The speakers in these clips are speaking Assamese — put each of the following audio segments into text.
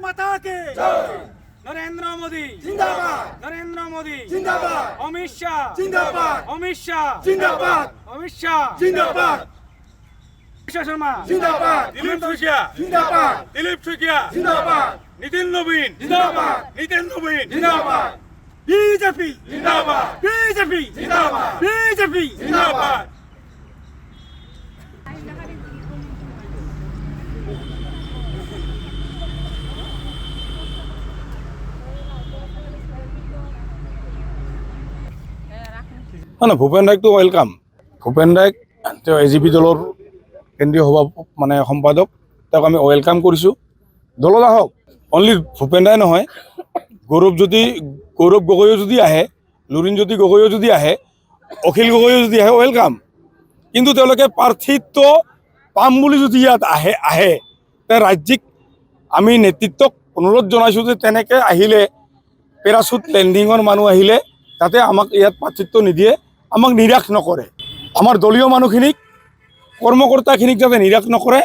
माता के नरेंद्र मोदी जिंदाबाद नरेंद्र मोदी जिंदाबाद अमित शाह जिंदाबाद अमित शाह जिंदाबाद अमित शाह जिंदाबाद शर्मा जिंदाबाद दिलीप सुखिया जिंदाबाद दिलीप सुखिया जिंदाबाद नितिन नवीन जिंदाबाद नितिन नवीन जिंदाबाद बीजेपी जिंदाबाद बीजेपी जिंदाबाद बीजेपी जिंदाबाद না ভূপেন ৰায়কটো ৱেলকাম। ভূপেন ৰায়ক তেওঁ এজিপি দলৰ কেন্দ্ৰীয় সভা মানে সম্পাদক, তেওঁক আমি ৱেলকাম কৰিছোঁ। দলত আহক, অনলি ভূপেন ৰায় নহয়, গৌৰৱ গগৈও যদি আহে, লুৰিণজ্যোতি গগৈও যদি আহে, অখিল গগৈও যদি আহে, ৱেলকাম। কিন্তু তেওঁলোকে প্ৰাৰ্থিত্ব পাম বুলি যদি ইয়াত আহে তে ৰাজ্যিক আমি নেতৃত্বক অনুৰোধ জনাইছোঁ যে তেনেকৈ আহিলে পেৰাচুট লেণ্ডিঙৰ মানুহ আহিলে যাতে আমাক ইয়াত প্ৰাৰ্থিত্ব নিদিয়ে, আমাক নিৰাশ নকৰে। আমাৰ দলীয় মানুহখিনিক কৰ্মকৰ্তাখিনিক যাতে নিৰাশ নকৰে,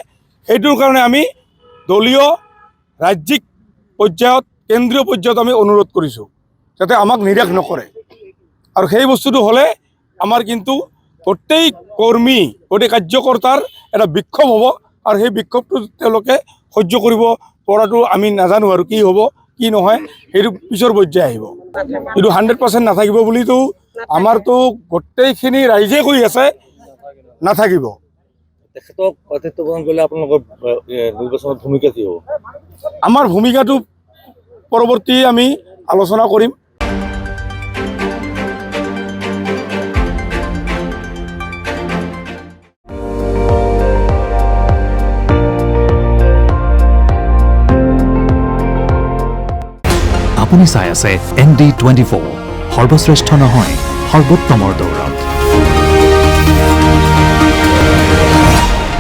সেইটোৰ কাৰণে আমি দলীয় ৰাজ্যিক পৰ্যায়ত কেন্দ্ৰীয় পৰ্যায়ত আমি অনুৰোধ কৰিছোঁ যাতে আমাক নিৰাশ নকৰে। আৰু সেই বস্তুটো হ'লে আমাৰ কিন্তু গোটেই কৰ্মী গোটেই কাৰ্যকৰ্তাৰ এটা বিক্ষোভ হ'ব, আৰু সেই বিক্ষোভটো তেওঁলোকে সহ্য কৰিব পৰাটো আমি নাজানো আৰু কি হ'ব কি নহয়, সেইটো পিছৰ পৰ্যায়ে আহিব। এইটো 100% নাথাকিব বুলিতো আমাৰতো গোটেইখিনি ৰাইজে কৈ আছে নাথাকিব। তেখেতক প্ৰাৰ্থিত্ব প্ৰদান কৰিলে আপোনালোকৰ নিৰ্বাচনত ভূমিকা কি হ'ব? আমাৰ ভূমিকাটো পৰৱৰ্তী আমি আলোচনা কৰিম। আপুনি চাই আছে ND24, সৰ্বশ্ৰেষ্ঠ নহয় সৰ্বোত্তমৰ দৌৰত।